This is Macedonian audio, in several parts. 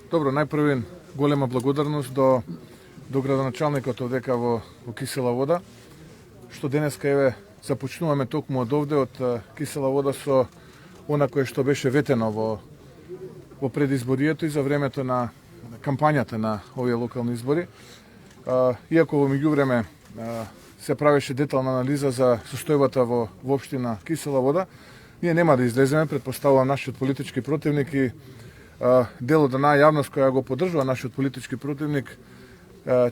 Добро, најпрвен голема благодарност до градоначалникот овдека во Кисела Вода, што денеска еве започнуваме токму од овде од Кисела Вода со она кое што беше ветено во предизборието и за времето на кампањата на овие локални избори. Иако во меѓувреме се правеше детална анализа за состојбата во општина Кисела Вода, ние нема да излеземе, претпоставувам нашиот политички противник и делот на јавност која го поддржува нашиот политички противник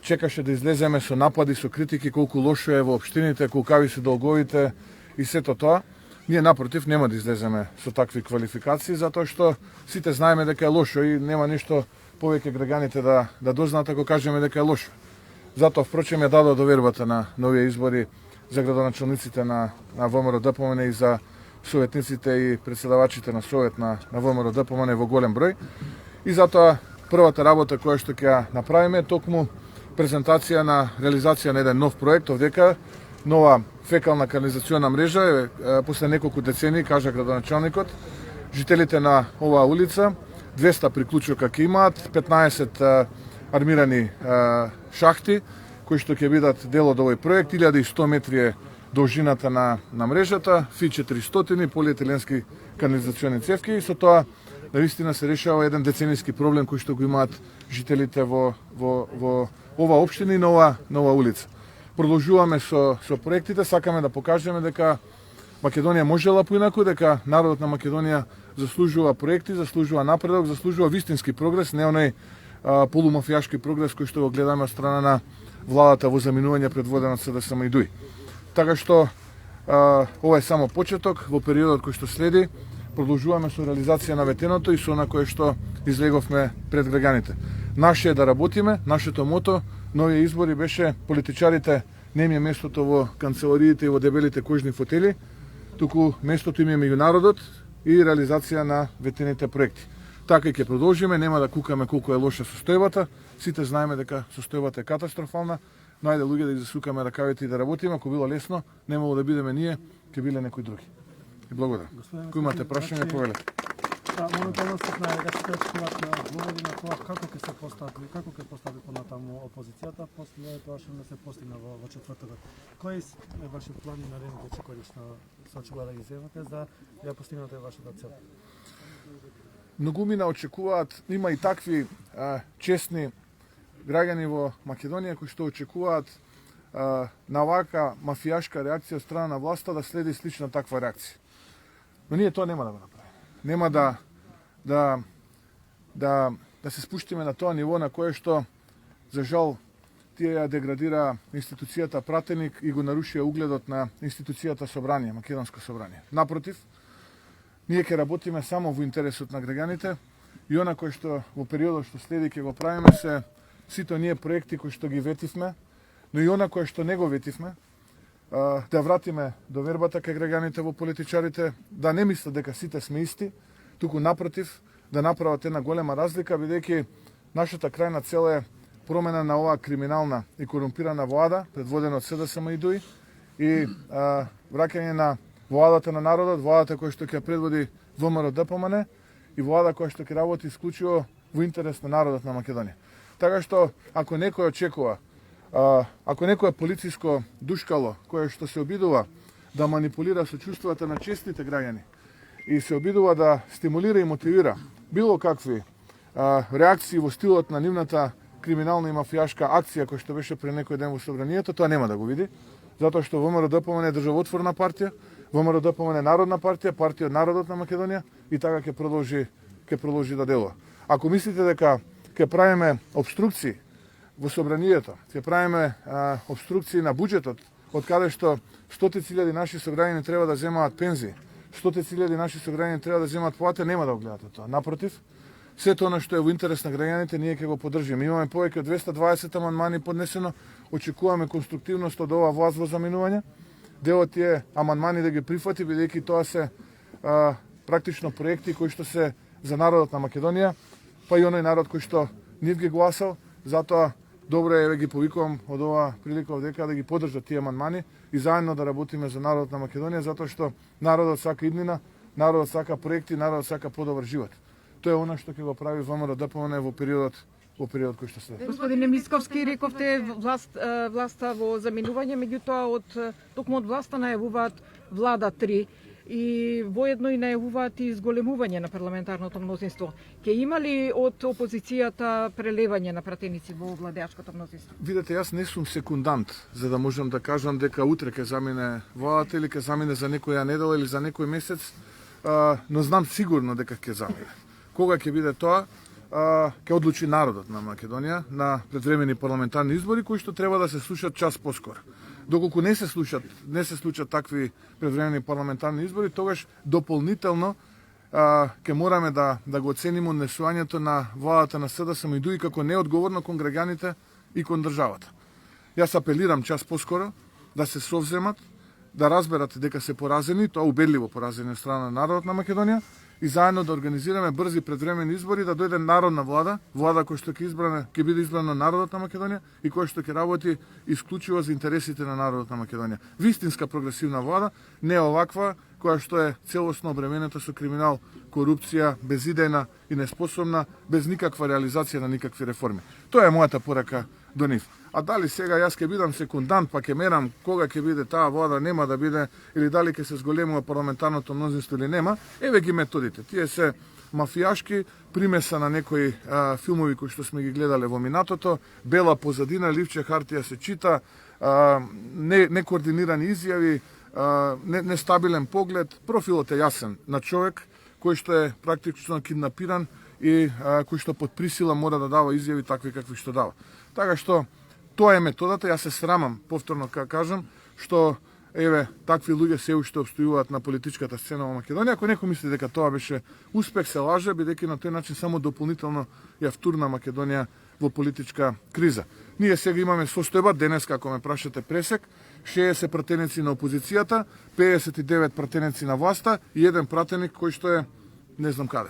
чекаше да излеземе со напади, со критики колку лошо е во општините, колкави се долговите и сето тоа. Ние напротив нема да излеземе со такви квалификации затоа што сите знаеме дека е лошо и нема ништо повеќе граѓаните да дознаат ако кажеме дека е лошо. Затоа впрочем ја дадоа довербата на овие избори за градоначалниците на ВМРО ДПМН и за советниците и председавачите на совет на ВМРО ДПМН во голем број. И затоа првата работа која што ќе направиме е токму презентација на реализација на еден нов проект овдека, нова фекална канализациона мрежа, после неколку децении, кажа градоначалникот. Жителите на оваа улица 200 приклучока ќе имаат, 15 армирани шахти кои што ќе бидат дел од овој проект, 1100 метри е должината на мрежата, фи 400 полиетиленски канализациони цевки и со тоа навистина се решава еден деценијски проблем кој што го имаат жителите во ова општина и на ова улица. Продолжуваме со проектите, сакаме да покажеме дека Македонија можела поинаку, дека народот на Македонија заслужува проекти, заслужува напредок, заслужува вистински прогрес, не оној полумафијашки прогрес кој што го гледаме од страна на владата во заминување предводена од СДСМ и ДУИ. Така што ова е само почеток, во периодот кој што следи продолжуваме со реализација на ветеното и со она кое што излеговме пред граѓаните. Наше е да работиме, нашето мото на овие избори беше политичарите не им е местото во канцелариите и во дебелите кожни фотели, туку местото им е меѓу народот и реализација на ветените проекти. Така и ќе продолжиме, нема да кукаме колку е лоша состојбата, сите знаеме дека состојбата е катастрофална, но ајде луѓе да ги засукаме ракавите и да работиме, ако било лесно, немало да бидеме ние, ќе биле некои други. И благодарам. Кој имате прашање, повелете. Моментално се знае дека се очекуваат на одговори на тоа како ќе постави понатаму опозицијата после тоа што не се постигна во четвртокот. Кои е вашиот план и наредните чекори што се очекува да ги земате за да постигнете вашата цел? Многумина очекуваат, има и такви честни граѓани во Македонија кои што очекуваат на вака мафијашка реакција од страна на власта да следи слична таква реакција. Но ние тоа нема да го направиме. Нема да се спуштиме на тоа ниво на кое што, за жал, тие ја деградира институцијата пратеник и го нарушија угледот на институцијата собрание, Македонско собрание. Напротив, ние ќе работиме само во интересот на граѓаните и она кое што во периодот што следи ќе го правиме се сите оние проекти кои што ги ветивме, но и она кое што не го ветивме, да вратиме довербата кај граѓаните во политичарите, да не мислат дека сите сме исти, туку напротив, да направат една голема разлика, бидејќи нашата крајна цел е промена на оваа криминална и корумпирана влада, предводена од СДСМ и ДУИ, и враќање на владата на народот, владата која што ќе предводи ВМРО ДПМН и влада која што ќе работи исклучиво во интерес на народот на Македонија. Така што, ако некој очекува, ако некој полициско душкало кое што се обидува да манипулира со чувствата на честните граѓани и се обидува да стимулира и мотивира било какви реакции во стилот на нивната криминална и мафијашка акција која што беше пред некој ден во собранието, тоа нема да го види, затоа што ВМРО ДПМН е државотворна партија, ВМРО ДПМН е народна партија, партија од народот на Македонија и така ќе продолжи да делува. Ако мислите дека ќе правиме обструкции во собранието, ќе правиме обструкции на буџетот, од каде што стотици илјади наши сограѓани треба да земаат пензии, стотици илјади наши сограѓани треба да земаат плата, нема да го гледате тоа. Напротив, сето она што е во интерес на граѓаните, ние ќе го поддржиме. Имаме повеќе од 220 амандмани поднесено, очекуваме конструктивност од оваа власт во заминување. Дел од тие амандмани да ги прифати, бидејќи тоа се практично проекти кои што се за народот на Македонија, па и оној народ кој што нив ги гласал, затоа добро е ги повикувам од оваа прилика овдека да ги поддржат тие амандмани и заедно да работиме за народот на Македонија, затоа што народот сака иднина, народот сака проекти, народот сака подобар живот. Тоа е она што ќе го прави ВМРО-ДПМН во периодот кој што се. Господине Мисковски, рековте власта во заминување, меѓутоа токму од власта најавуваат влада 3 и воедно и најавуваат и зголемување на парламентарното мнозинство. Ке има ли од опозицијата прелевање на пратеници во владеачкото мнозинство? Видете, јас не сум секундант за да можам да кажам дека утре ќе замине владата или ќе замине за некоја недела или за некој месец, но знам сигурно дека ќе замине. Кога ќе биде тоа, ќе одлучи народот на Македонија на предвремени парламентарни избори кои што треба да се случат час поскоро. Доколку не се случат такви предвремени парламентарни избори, тогаш дополнително ќе мораме да го оцениме однесувањето на владата на СДСМ и дуи како неодговорно кон граѓаните и кон државата. Јас апелирам час поскоро да се совземат, да разберат дека се поразени, тоа убедливо поразени од страна на народот на Македонија, и заедно да организираме брзи предвремени избори, да дојде народна влада која што ќе биде избрана народот на Македонија и која што ќе работи исклучиво за интересите на народот на Македонија. Вистинска прогресивна влада, не оваква која што е целосно обременета со криминал, корупција, безидејна и неспособна, без никаква реализација на никакви реформи. Тоа е мојата порака до нив. А дали сега јас ќе бидам секундант, па ќе мерам кога ќе биде таа влада, нема да биде, или дали ќе се зголемува парламентарното мнозинство или нема, еве ги методите. Тие се мафијашки, примеса на некои филмови кои што сме ги гледале во минатото, бела позадина, ливче хартија се чита, некоординирани изјави, нестабилен поглед. Профилот е јасен на човек кој што е практично киднапиран и кој што под присила мора да дава изјави такви какви што дава. Така што тоа е методата. Јас се срамам, повторно кажам, што еве такви луѓе се уште обстојуваат на политичката сцена во Македонија. Ако некој мисли дека тоа беше успех, се лаже, бидејќи на тој начин само дополнително ја втурна Македонија во политичка криза. Ние сега имаме состојба денес, како ме прашате пресек, 60 пратеници на опозицијата, 59 пратеници на власта и еден пратеник кој што е не знам каде.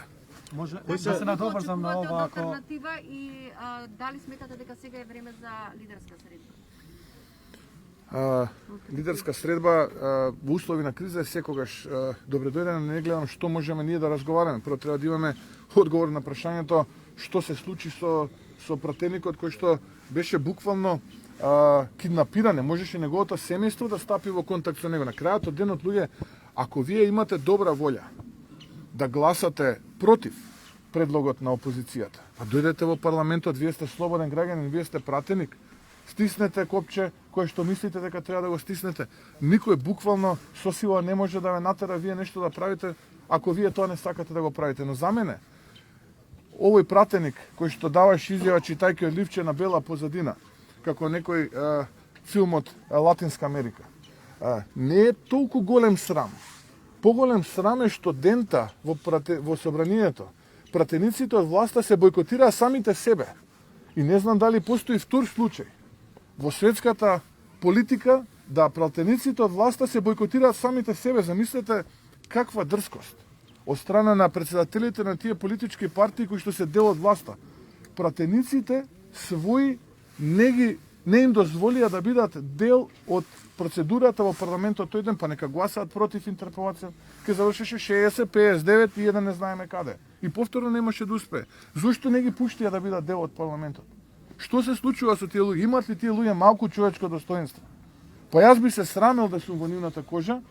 Може да се надобрзам на ова ако алтернатива и дали сметате дека сега е време за лидерска средба? Лидерска средба во услови на криза е секогаш добре дојдена. Не гледам што можеме ние да разговараме. Прво треба да имаме одговор на прашањето што се случи со пратеникот кој што беше буквално киднапиране. Можеше неговото семејство да стапи во контакт со него. На крајот од денот, луѓе, ако вие имате добра волја да гласате против предлогот на опозицијата, а дојдете во парламентот, вие сте слободен граѓанин, вие сте пратеник, стиснете копче кое што мислите дека треба да го стиснете. Никој буквално со сила не може да ве натера вие нешто да правите ако вие тоа не сакате да го правите. Но за мене, овој пратеник кој што даваше изјава читајќи од ливче на бела позадина, како некој филм од Латинска Америка, не е толку голем срам. Поголем срам е што дента во собранието пратениците од власта се бойкотираа самите себе. И не знам дали постои втор случај во светската политика да пратениците од власта се бойкотираат самите себе. Замислете каква дрскост од страна на председателите на тие политички партии кои што се дел од власта. Пратениците своји не им дозволија да бидат дел од процедурата во парламентот тој ден, па нека гласаат против интерпелација. Ке завршеше 60, 59 и еден не знаеме каде. И повторно немаше да успее. Зошто не ги пуштија да бидат дел од парламентот? Што се случува со тие луѓе? Имат ли тие луѓе малку човечко достоинство? Па јас би се срамел да сум во нивната кожа,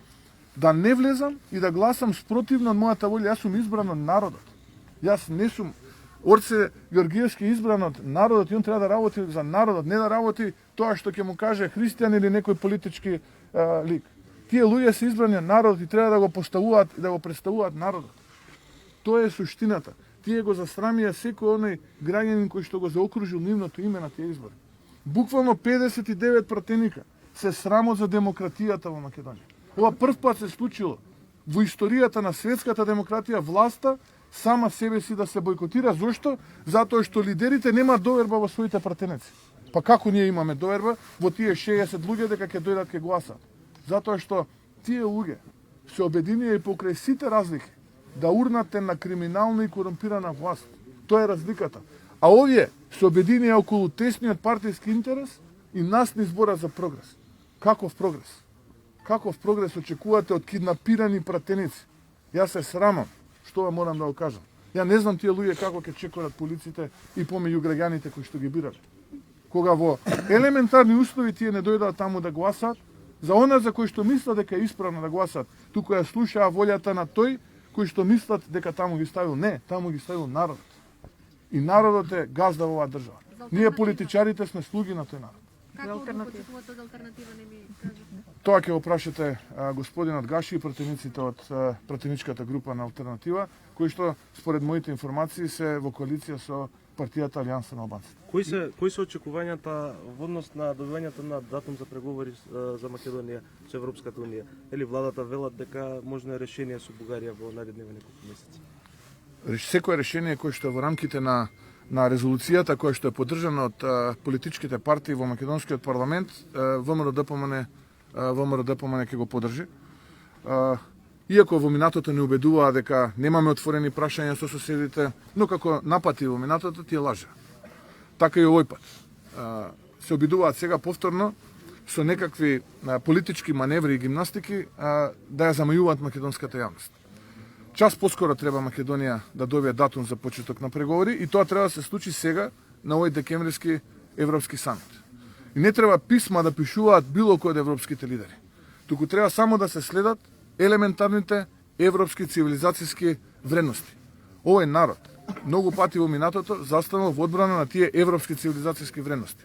да не влезам и да гласам спротивно од мојата волја. Јас сум избран од народот. Јас не сум Орце Георгиевски избран од народот и он треба да работи за народот, не да работи тоа што ќе му каже христијан или некој политички лик. Тие луѓе се избрани од народот и треба да го поставуваат и да го представуваат народот. Тоа е суштината. Тие го засрамија секој оној граѓанин кој што го заокружил нивното име на тие избори. Буквално 59 пратеника се срамот за демократијата во Македонија. Ова прв пат се случило во историјата на светската демократија, власта сама себе си да се бойкотира. Зошто? Затоа што лидерите немаат доверба во своите пратеници. Па како ние имаме доверба во тие 60 луѓе дека ќе дојдат ке гласат? Затоа што тие луѓе се обединија и покрај сите разлики да урнате на криминална и корумпирана власт. Тоа е разликата. А овие се обединија околу тесниот партиски интерес и нас не збора за прогрес. Каков прогрес? Каков прогрес очекувате од киднапирани пратеници? Јас се срамам што морам да го кажам. Ја не знам тие луѓе како ќе чекорат полиците и помеѓу граѓаните кои што ги бирале. Кога во елементарни услови тие не дојдат таму да гласат, за она за кој што мислат дека е исправно да гласат, туку ја слушаа волјата на тој кои што мислат дека таму ги ставил. Не, таму ги ставил народот. И народот е газда во оваа држава. Ние политичарите сме слуги на тој народ. Како почекувате од алтернатива, не ми кажете? Тоа ќе го прашате господинот Гаши и пратениците од пратеничката група на Алтернатива, кои што според моите информации се во коалиција со партијата Алијанса на албанците. Кои се очекувањата во однос на добивањето на датум за преговори за Македонија со Европската унија? Или владата велат дека можно решение со Бугарија во наредните неколку месеци? Секое решение кое што е во рамките на резолуцијата која што е поддржана од политичките партии во македонскиот парламент, ВМРО ДПМН ќе го поддржи. Иако во минатото не убедуваа дека немаме отворени прашања со соседите, но како напати во минатото тие лажа. Така и овој пат. Се обидуваат сега повторно со некакви политички маневри и гимнастики да ја замајуваат македонската јавност. Час поскоро треба Македонија да добие датум за почеток на преговори и тоа треба да се случи сега на овој декемвриски европски самит. И не треба писма да пишуваат било кој од европските лидери. Туку треба само да се следат елементарните европски цивилизацијски вредности. Овој народ многу пати во минатото застанал во одбрана на тие европски цивилизацијски вредности.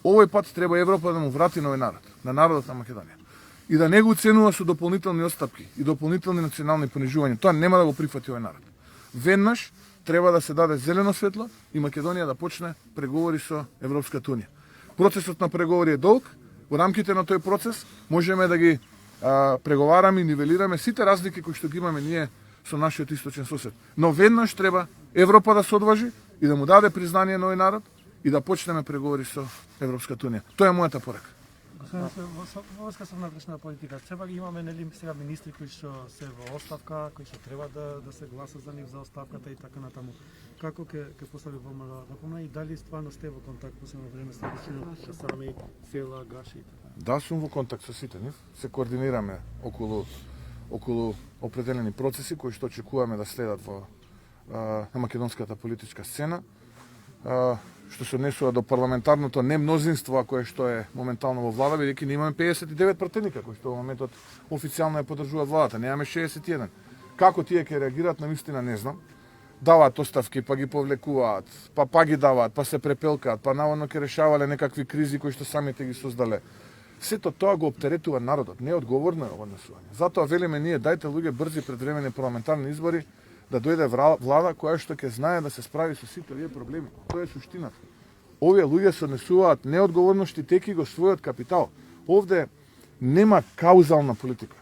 Овој пат треба Европа да му врати на овој народ, на народот на Македонија. И да не го оценува со дополнителни отстапки и дополнителни национални понижувања. Тоа нема да го прифати овој народ. Веднаш треба да се даде зелено светло и Македонија да почне преговори со Европската унија. Процесот на преговори е долг. Во рамките на тој процес можеме да ги преговараме и нивелираме сите разлики кои што ги имаме ние со нашиот источен сосед. Но веднаш треба Европа да се одважи и да му даде признание на овој народ и да почнеме преговори со Европската унија. Тоа е мојата порака. Во врска со внатрешна политика, треба ли имаме нели сега министри кои што се во оставка, кои што треба да се гласа за нив за оставката и така натаму. Како ќе постави ВМРО ДПМН и дали стварно сте во контакт последно време со Сами, Села, Гаши и така? Да, сум во контакт со сите нив. Се координираме околу определени процеси кои што очекуваме да следат во на македонската политичка сцена. Што се однесува до парламентарното немнозинство кое што е моментално во влада, бидејќи ние имаме 59 пратеника кои што во моментот официјално ја поддржуваат владата, немаме 61. Како тие ќе реагираат, навистина не знам. Даваат оставки, па ги повлекуваат, па ги даваат, па се препелкаат, па наводно ќе решавале некакви кризи кои што самите ги создале. Сето тоа го оптеретува народот, неодговорно е однесување. Затоа велиме ние дајте луѓе брзи предвремени парламентарни избори да дојде влада која што ќе знае да се справи со сите овие проблеми. Тоа е суштината. Овие луѓе се однесуваат неодговорно штитејќи го својот капитал. Овде нема каузална политика.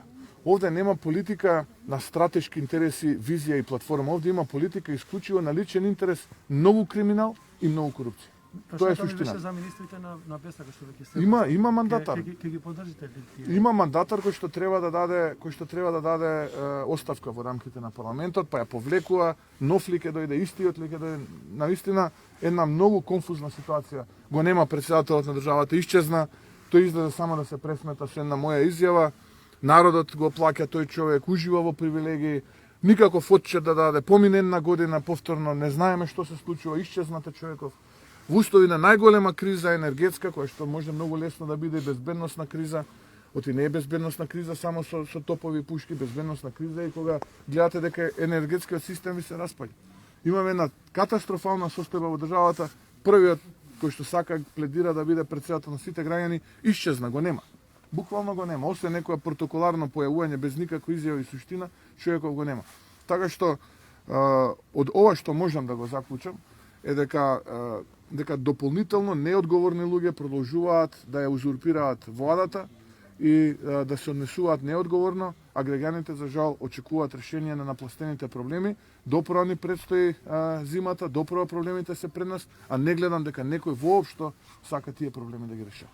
Овде нема политика на стратешки интереси, визија и платформа. Овде има политика исклучиво на личен интерес, многу криминал и многу корупција. Тоа е суштината. За министрите на Бесак што веќе се Има мандатар. Ќе ги поддржите ли? Има мандатар кој што треба да даде оставка во рамките на парламентот, па ја повлекува, нов ли ќе дојде, истиот ли ќе дојде. Навистина една многу конфузна ситуација. Го нема претседателот на државата, исчезна, тој излезе само да се пресмета со една моја изјава. Народот го плаќа тој човек, ужива во привилегии, никаков отчет да даде, помине една година повторно, не знаеме што се случува, исчезната човеков. Во услови на најголема криза енергетска, која што може многу лесно да биде безбедносна криза, оти не е безбедносна криза само со топови и пушки, безбедносна криза и кога гледате дека енергетскиот систем ви се распаѓа. Имаме една катастрофална состојба во државата, првиот кој што сака пледира да биде претседател на сите граѓани, исчезна, го нема. Буквално го нема, освен некоја протоколарно појавување без никаква изјава и суштина, човеков го нема. Така што од ова што можам да го заклучам е дека дополнително неодговорни луѓе продолжуваат да ја узурпираат владата и да се однесуваат неодговорно, а граѓаните за жал очекуваат решение на напластените проблеми. Допро ни предстои зимата, допро проблемите се пред нас, а не гледам дека некој воопшто сака тие проблеми да ги решава.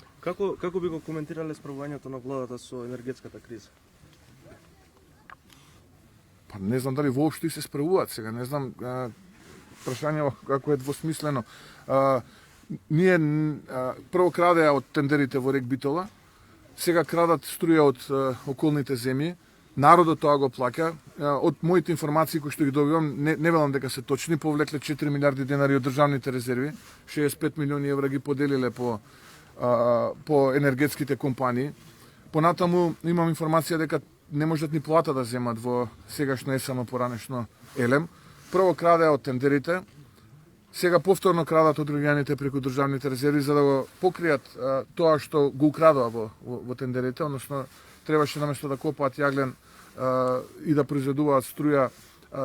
Како би го коментирале справувањето на владата со енергетската криза? Па не знам дали воопшто и се справуваат сега, не знам прашање како е двосмислено. Ние прво крадеа од тендерите во рек Битола, сега крадат струја од околните земји, Народот тоа го плаќа. Од моите информации кои што ги добивам, не велам дека се точни, повлекле 4 милиарди денари од државните резерви, 65 милиони евра ги поделиле по енергетските компании. Понатаму имам информација дека не можат ни плата да земат во сегашно ЕСМ, поранешно ЕЛЕМ. Прво краде од тендерите, сега повторно крадат од граѓаните преку државните резерви за да го покријат тоа што го украдоа во тендерите, односно требаше наместо да копаат јаглен и да произведуваат струја,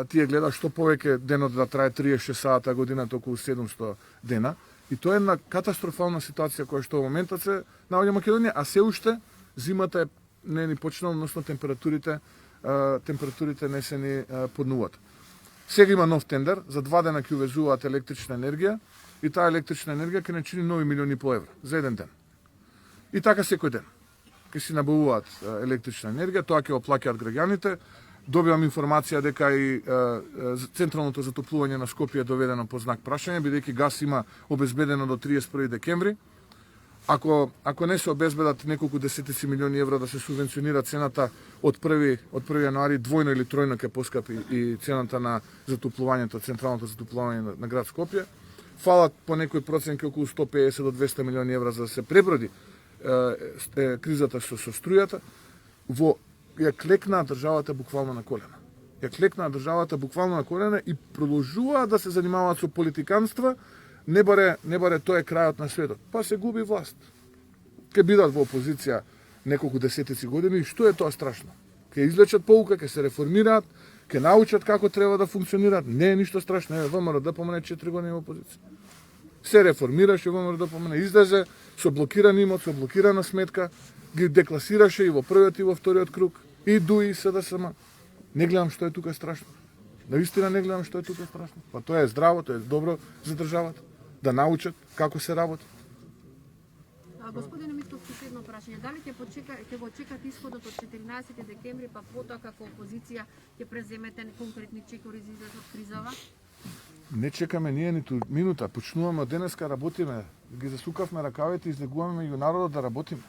тие гледа што повеќе денот да трае 36 сата, годината околу 700 дена. И тоа е една катастрофална ситуација која што во моментот се наоѓа Македонија, а се уште зимата не ни почнала, односно температурите не се ни поднуват. Сега има нов тендер, за 2 дена ќе увезуваат електрична енергија и таа електрична енергија ќе не чини нови милиони и пол евра за еден ден. И така секој ден. Ќе си набавуваат електрична енергија, тоа ќе го плаќаат граѓаните. Добивам информација дека и централното затоплување на Скопје е доведено под знак прашање, бидејќи газ има обезбедено до 31 декември. Ако не се обезбедат неколку десетици милиони евра да се субвенционира цената од 1 јануари, двојно или тројно ќе поскапи и цената на затоплувањето, централното затоплување на град Скопје. Фалат по некои проценки околу 150 до 200 милиони евра за да се преброди кризата со струјата. Ја клекнаа државата буквално на колена. Ја клекнаа државата буквално на колена и продолжуваат да се занимаваат со политиканства. Не баре тоа е крајот на светот. Па се губи власт. Ке бидат во опозиција неколку десетици години и што е тоа страшно? Ке извлечат поука, ке се реформираат, ке научат како треба да функционираат. Не е ништо страшно. ВМРО помине 4 години во опозиција. Се реформираше ВМРО помине, излезе со блокиран имот, со блокирана сметка, ги декласираше и во првиот и во вториот круг, и ДУИ и СДСМ. Не гледам што е тука страшно. Наистина не гледам што е тука страшно. Па тоа е здраво, тоа е добро за државата. Да научат како се работи. Господине Митковски, следно прашање. Дали ќе го чекат исходот од 14 декември, па потоа како опозиција ќе преземете конкретни чекори за излез од кризава? Не чекаме ние ниту минута. Почнуваме од денеска, работиме. Ги засукавме ракавите и излегуваме меѓу народот да работиме.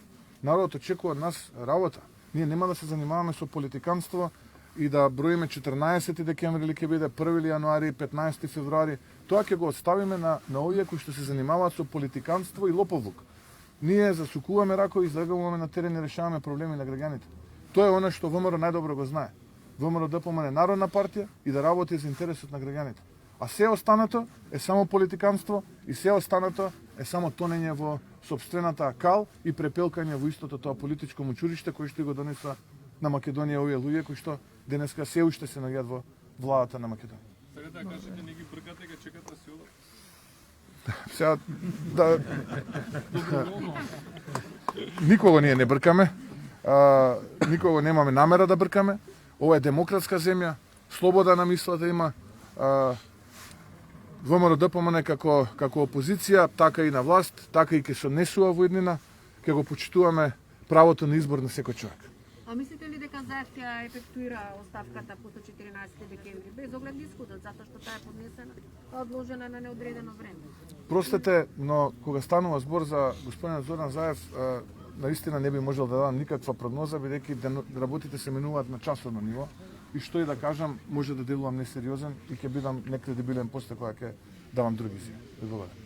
Народот очекува од нас работа. Ние нема да се занимаваме со политиканство и да броиме 14 декември или ќе биде 1 јануари, 15 февруари. Тоа ќе го оставиме на овие кои што се занимаваат со политиканство и лоповлук. Ние засукуваме ракови, излегуваме на терен и решаваме проблеми на граѓаните. Тоа е она што ВМРО најдобро го знае. ВМРО ДПМН е народна партија и да работи за интересот на граѓаните. А се останато е само политиканство и се останато е само тонење во сопствената кал и препелкање во истото тоа политичко мучуриште кој што го донесува на Македонија овие луѓе кои што денеска се уште се наоѓаат во владата на Македонија. Сега да кажете, не ги бркате, га чекате да се одат. Сега да никого ние не бркаме. Никого немаме намера да бркаме. Ова е демократска земја, слобода на мислата има. ВМРО ДПМН како опозиција, така и на власт, така и ќе се однесува во иднина, ќе го почитуваме правото на избор на секој човек. А мислите ли дека Заев ќе ефектуира оставката после 14 декември, без оглед исходот, затоа што таа е поднесена, одложена на неодредено време? Простете, но кога станува збор за господинот Зоран Заев, наистина не би можел да дадам никаква прогноза, бидејќи работите се менуваат на часовно ниво и што и да кажам, може да делувам несериозен и ќе бидам некредибилен после кога ќе давам други изјави. Благодарам.